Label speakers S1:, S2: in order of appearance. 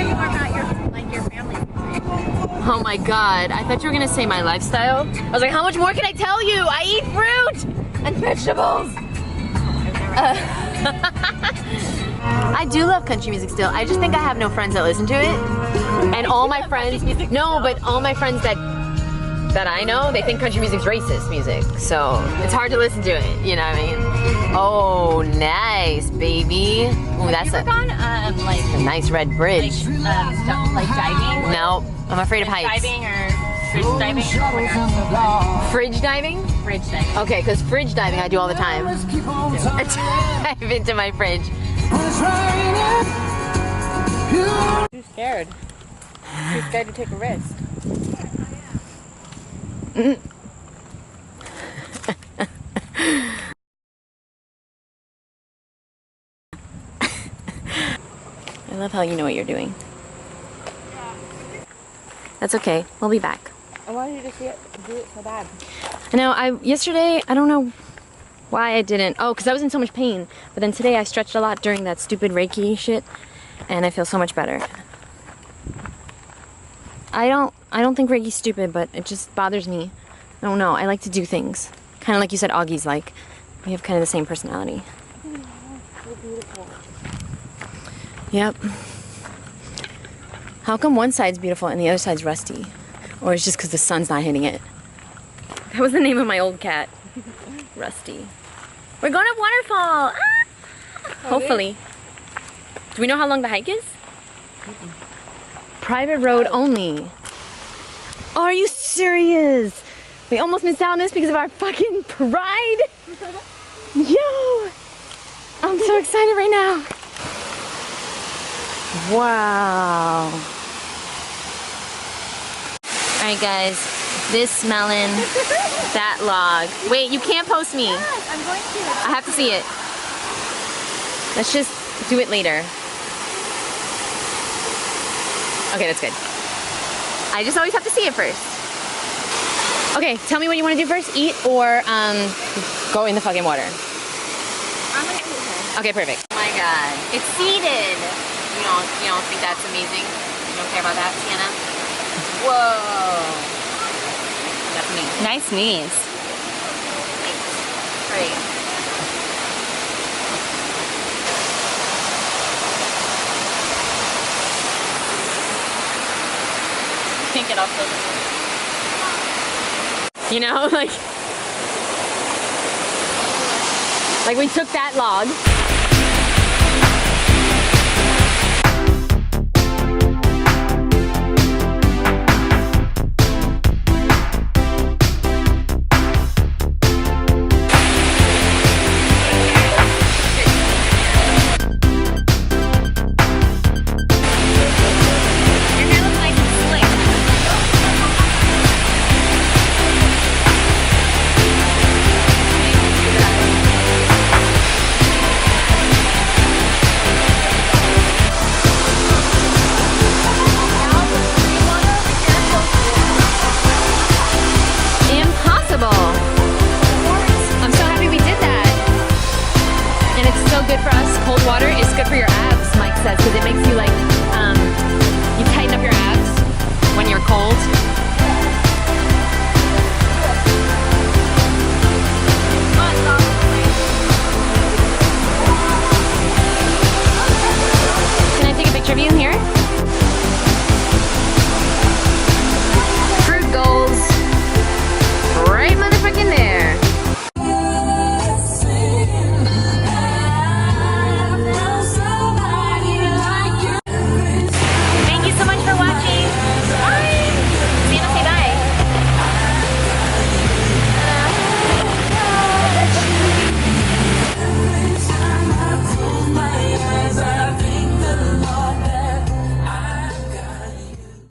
S1: learn more about your family.
S2: Oh my god, I thought you were gonna say my lifestyle. I was like, how much more can I tell you? I eat fruit and vegetables. I do love country music still. I just think I have no friends that listen to it. And all my friends, no, but all my friends that I know, they think country music's racist music. So it's hard to listen to it, you know what I mean? Oh, nice, baby. Ooh, that's a nice red bridge.
S1: Like diving?
S2: No, I'm afraid of heights.
S1: Diving or fridge diving? Oh my gosh.
S2: Fridge diving?
S1: Fridge diving.
S2: Okay, because fridge diving I do all the time. I dive into my fridge.
S1: Too scared. Too scared to take a risk.
S2: I love how you know what you're doing. That's okay. We'll be back.
S1: I wanted you to see it, do it so bad.
S2: I know. Yesterday, I don't know why I didn't. Oh, because I was in so much pain. But then today I stretched a lot during that stupid Reiki shit, and I feel so much better. I don't think Reiki's stupid, but it just bothers me. I don't know. I like to do things. Kind of like you said Augie's like. We have kind of the same personality.
S1: So beautiful.
S2: Yep. How come one side's beautiful and the other side's rusty? Or it's just because the sun's not hitting it? That was the name of my old cat. Rusty. We're going to Waterfall! Ah! Hopefully. Do we know how long the hike is? Private road only. Oh, are you serious? We almost missed out on this because of our fucking pride. Yo! I'm so excited right now. Wow. Alright guys, this melon, that log. Wait, you can't post me.
S1: Yes, I'm going to.
S2: I have to see it. Let's just do it later. Okay, that's good. I just always have to see it first. Okay, tell me what you want to do first. Eat or go in the fucking water.
S1: I'm gonna eat it.
S2: Okay, perfect. Oh my god, it's seeded. You don't think that's amazing? You don't care about that, Sienna? Whoa. That's me.
S1: Nice knees.
S2: Great.
S1: Can't get off those.
S2: You know, like we took that log. Good for us. Cold water is good for your abs, Mike says, because it makes